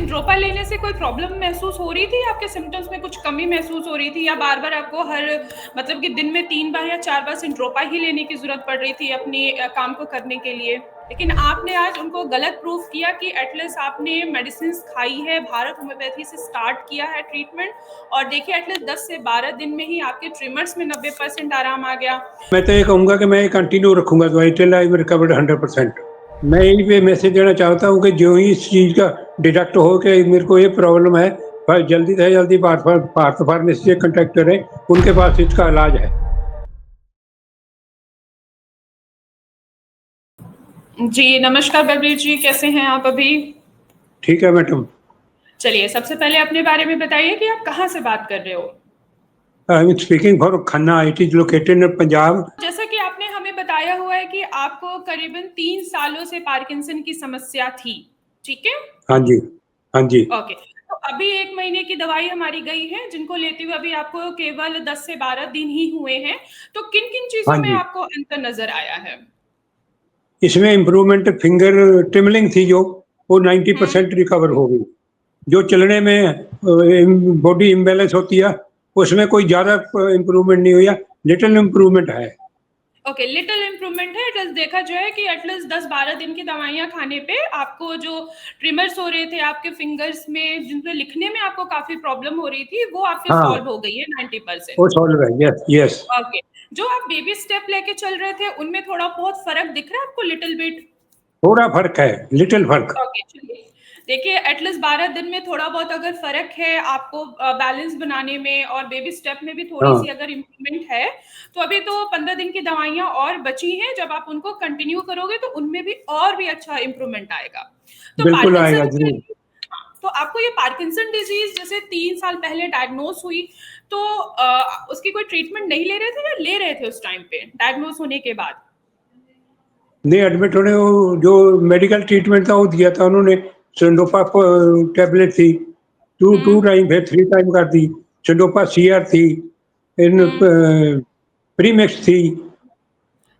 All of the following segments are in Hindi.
सिंड्रोपा लेने से कोई प्रॉब्लम महसूस हो रही थी? आपके सिम्पटम्स में कुछ कमी महसूस हो रही थी या बार-बार आपको हर मतलब कि दिन में 3 बार या 4 बार सिंड्रोपा ही लेने की ज़रूरत पड़ रही थी अपने काम को करने के लिए? लेकिन आपने आज उनको गलत प्रूफ किया कि एटलीस्ट आपने मेडिसिन्स खाई है, भारत होम्योपैथी से स्टार्ट किया है ट्रीटमेंट और देखिए एटलीस्ट 10 से 12 दिन में ही आपके ट्रिमर्स में 90% आराम आ गया। मैं तो ये कहूँगा कि मैं कंटिन्यू रखूँगा दवाई टिल आई एम रिकवर्ड 100%। मैं यहीं पे मैसेज देना चाहता हूँ कि जो ही इस चीज़ का डिटेक्ट हो कि मेरे को ये प्रॉब्लम है, जल्दी से जल्दी भारत फार्मेसी से कॉन्टैक्ट करें, उनके पास इसका इलाज है। जी, नमस्कार बलबीर जी, कैसे हैं आप अभी? ठीक है मैडम। चलिए, सबसे पहले अपने बारे में बताइए कि आप कहाँ से बात कर रहे हो? I am speaking for Khanna, it is located in Punjab. जैसा कि आपने हमें बताया हुआ है कि आपको करीबन 3 सालों से पार्किंसन की समस्या थी, ठीक है? हाँ जी, हाँ जी। ओके, तो अभी 1 महीने की दवाई हमारी गई है, जिनको लेते हुए अभी आपको केवल 10 से 12 दिन ही हुए हैं, तो किन-किन हाँ चीज़ों में जी। आपको अंतर नज़र आया है? इसमें इम्प्रूवमेंट फिंगर ट्रिमलिंग थी जो, वो हुँ। 90% रिकवर हो गई। जो चलने में बॉडी इम्बैलेंस होती है, उसमें कोई ज़्यादा इम्प्रूवमेंट नहीं हुई है, लिटिल इम्प्रूवमेंट है। ओके, लिटिल इम्प्रूवमेंट है। एटलीस्ट देखा जो है कि एटलीस्ट 10-12 दिन की दवाइयाँ खाने पे आपको जो ट्रिमर्स हो रहे थे आपके फिंगर्स में, जिनपे लिखने में आपको काफ़ी प्रॉब्लम हो रही थी, वो आपके हाँ, सॉल्व हो गई है 90%। वो सॉल्व है। Yes, yes. ओके, जो आप बेबी स्टेप लेके चल रहे थे, उनमें थोड़ा बहुत फ़र्क दिख रहा है आपको लिटिल बिट? थोड़ा फ़र्क है, लिटिल फ़र्क। ओके, चलिए। देखिए एटलीस्ट 12 दिन में थोड़ा बहुत अगर फ़र्क है आपको बैलेंस बनाने में और बेबी स्टेप में भी हाँ, थोड़ी-सी अगर इम्प्रूवमेंट है, तो अभी तो 15 दिन की दवाइयाँ और बची हैं, जब आप उनको कंटिन्यू करोगे तो उनमें भी और भी अच्छा इम्प्रूवमेंट आएगा। तो बिल्कुल आएगा पार्किंसन के ज़रूर। लिए हाँ, तो आपको ये पार्किंसन डिज़ीज़ जैसे 3 साल पहले डायग्नोज़ हुई, तो उसकी कोई ट्रीटमेंट नहीं ले रहे थे या ले रहे थे उस टाइम पे, डायग्नोज़ होने के बाद? नहीं, एडमिट होने वो जो मेडिकल ट्रीटमेंट था वो दिया था उन्होंने। सिंडोफा टैबलेट थी, 2 हुँ, टाइम फिर 3 टाइम कर दी। सिंडोफा सीआर थी, इन हुँ। प्रीमिक्स थी।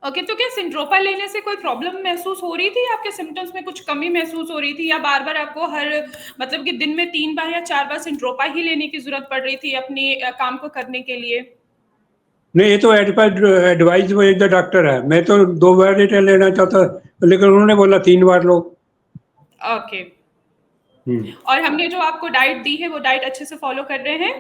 ओके, तो क्या सिंड्रोपा लेने से कोई प्रॉब्लम महसूस हो रही थी? आपके सिम्पटम्स में कुछ कमी महसूस हो रही थी या बार-बार आपको हर मतलब कि दिन में 3 बार या 4 बार सिंड्रोपा ही लेने की ज़रूरत पड़ रही थी अपने काम को करने के लिए? नहीं, ये तो एडवाइस विद द डॉक्टर है। मैं तो 2 बार ही लेना चाहता, लेकिन उन्होंने बोला 3 बार लो। ओके, हुँ। और हमने जो आपको डाइट दी है, वो डाइट अच्छे से फ़ॉलो कर रहे हैं?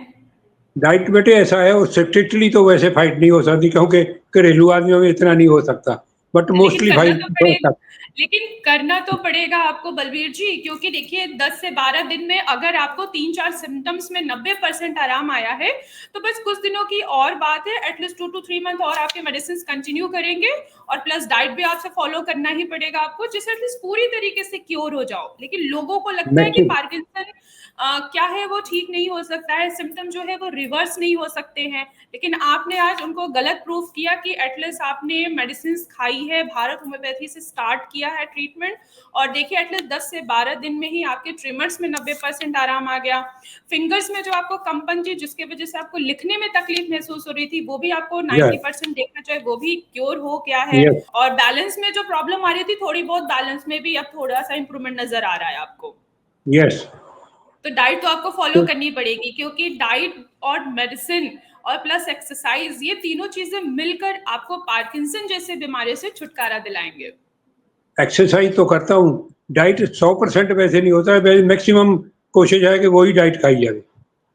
डाइट बेटे ऐसा है, उससे स्ट्रिक्टली तो वैसे फाइट नहीं हो सकती, क्योंकि घरेलू आदमियों में इतना नहीं हो सकता, बट लेकिन मोस्टली करना फाइट तो हो पड़ेगा, सकता। लेकिन करना तो पड़ेगा आपको बलबीर जी, क्योंकि देखिए 10 से 12 दिन में अगर आपको 3-4 सिम्पटम्स में 90% आराम आया है, तो बस कुछ दिनों की और बात है। एटलीस्ट 2 टू 3 मंथ और आपके मेडिसिन्स कंटिन्यू करेंगे और प्लस डाइट भी आपसे फॉलो करना ही पड़ेगा आपको, जिससे एटलीस्ट पूरी तरीके से क्योर हो जाओ। लेकिन लोगों को लगता है कि मैक्सि पार्किंसन क्या है, वो ठीक नहीं हो सकता है, सिम्पटम जो है वो रिवर्स नहीं हो सकते हैं। लेकिन आपने आज उनको गलत प्रूफ किया कि एटलीस्ट आपने मेडिसिन्स खाई है, भारत होम्योपैथी से स्टार्ट किया है ट्रीटमेंट और देखिए एटलीस्ट 10 से 12 दिन में ही आपके ट्रिमर्स में 90% आराम आ गया। फिंगर्स में जो आपको कंपन थी, जिसकी वजह से आपको लिखने में तकलीफ महसूस हो रही थी, वो भी आपको यस, 90% देखना चाहिए, वो भी क्योर हो गया है। यस, और बैलेंस में जो प्रॉब्लम आ रही थी, थोड़ी बहुत बैलेंस में भी अब थोड़ा-सा इम्प्रूवमेंट नज़र आ रहा है आपको। यस। तो डाइट तो आपको फॉलो तो करनी पड़ेगी, क्योंकि डाइट और मेडिसिन और प्लस एक्सरसाइज, ये तीनों चीजें मिलकर आपको पार्किंसन जैसे बीमारी से छुटकारा दिलाएंगे। एक्सरसाइज़ तो करता हूँ, डाइट 100% वैसे नहीं होता है, मैक्सिमम कोशिश है कि वही डाइट खाई जाए।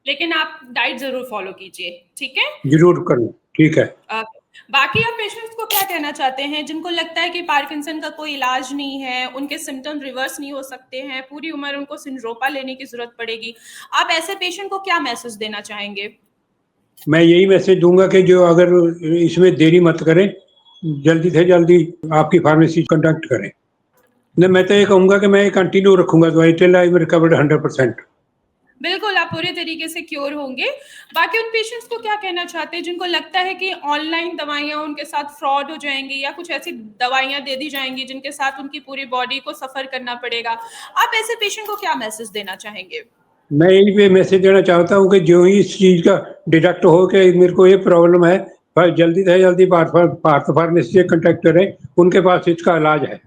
लेकिन आप डाइट जरूर फॉलो कीजिए, ठीक है? ज़रूर करूँ, ठीक है। अ, बाकी आप पेशेंट्स को क्या कहना चाहते हैं जिनको लगता है कि पार्किंसन का कोई इलाज नहीं है, उनके सिम्टम रिवर्स नहीं हो सकते हैं, पूरी उम्र उनको सिंड्रोपा लेने की जरूरत पड़ेगी, आप ऐसे पेशेंट को क्या मैसेज देना चाहेंगे? मैं यही मैसेज दूँगा कि जो अगर इसमें देरी मत करें, जल्दी से जल्दी आपकी फार्मेसी कॉन्टैक्ट करें। नहीं, मैं तो ये कहूँगा कि मैं कंटिन्यू रखूँगा दवाई टिल आई एम रिकवर्ड 100%। बिल्कुल, आप पूरे तरीके से क्योर होंगे। बाकी उन पेशेंट्स को क्या कहना चाहते हैं जिनको लगता है कि ऑनलाइन दवाइयाँ उनके साथ फ्रॉड हो जाएँगी या कुछ ऐसी दवाइयाँ दे दी जाएँगी जिनके साथ उनकी पूरी बॉडी को सफ़र करना पड़ेगा। आप ऐसे पेशेंट को क्या मैसेज देना चाहेंगे? मैं यही पे मैसेज देना चाहता हूँ कि जो ही इस चीज़ का डिटेक्ट हो कि मेरे को ये प्रॉब्लम है, जल्दी से जल्दी भारत फार्मेसी से कॉन्टैक्ट करें, उनके पास इसका इलाज है।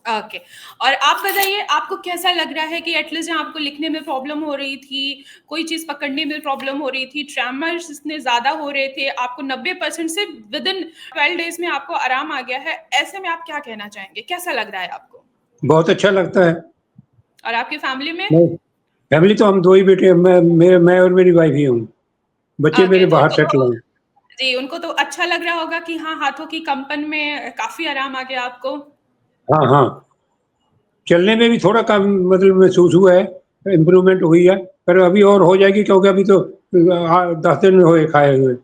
ओके। और आप बताइए आपको कैसा लग रहा है कि एटलीस्ट जहाँ आपको लिखने में प्रॉब्लम हो रही थी, कोई चीज़ पकड़ने में प्रॉब्लम हो रही थी, ट्रेमर्स इतने ज़्यादा हो रहे थे, आपको 90% से विदिन 12 डेज़ में आपको आराम आ गया है, ऐसे में आप क्या कहना चाहेंगे? कैसा लग रहा है आपको? बहुत अच्छा लगता है। और आपकी फैमिली में? मैं फैमिली तो हम 2 ही बेटे हैं, मैं और मेरी वाइफ ही हूँ। बच्चे ओके, मेरे तो बाहर उनको सेटल तो हैं। जी, उनको तो अच्छा लग रहा होगा कि हाँ, हाथों की कंपन में काफ़ी आराम आ गया आपको? हाँ, हाँ। चलने में भी थोड़ा कम मतलब महसूस हुआ है, इम्प्रूवमेंट हुई है, पर अभी और हो जाएगी क्योंकि अभी तो 10 दिन हुए खाए हुए।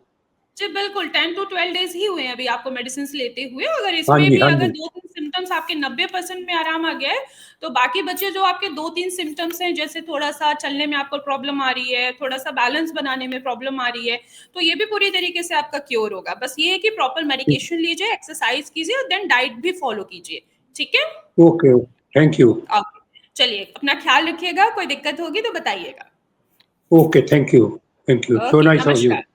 जी, बिल्कुल 10 टू 12 डेज़ ही हुए हैं अभी आपको मेडिसिन्स लेते हुए। अगर हाँ इसमें जी, भी हाँ अगर जी। 2-3 सिम्पटम्स आपके 90% में आराम आ गया है, तो बाकी बचे जो आपके 2-3 सिम्पटम्स हैं, जैसे थोड़ा-सा चलने में आपको प्रॉब्लम आ रही है, थोड़ा-सा बैलेंस बनाने में प्रॉब्लम आ रही है, तो ये भी पूरी तरीके से आपका क्योर होगा। बस ये है कि प्रॉपर ठीक, मेडिकेशन लीजिए, एक्सरसाइज़ कीजिए और देन डाइट भी फ़ॉलो कीजिए। ठीक है? Okay, thank you. ओके। चलिए, अपना ख़्याल रखिएगा, कोई दिक्कत होगी तो बताइएगा। Okay, thank you, so okay, nice of you. नमस्कार।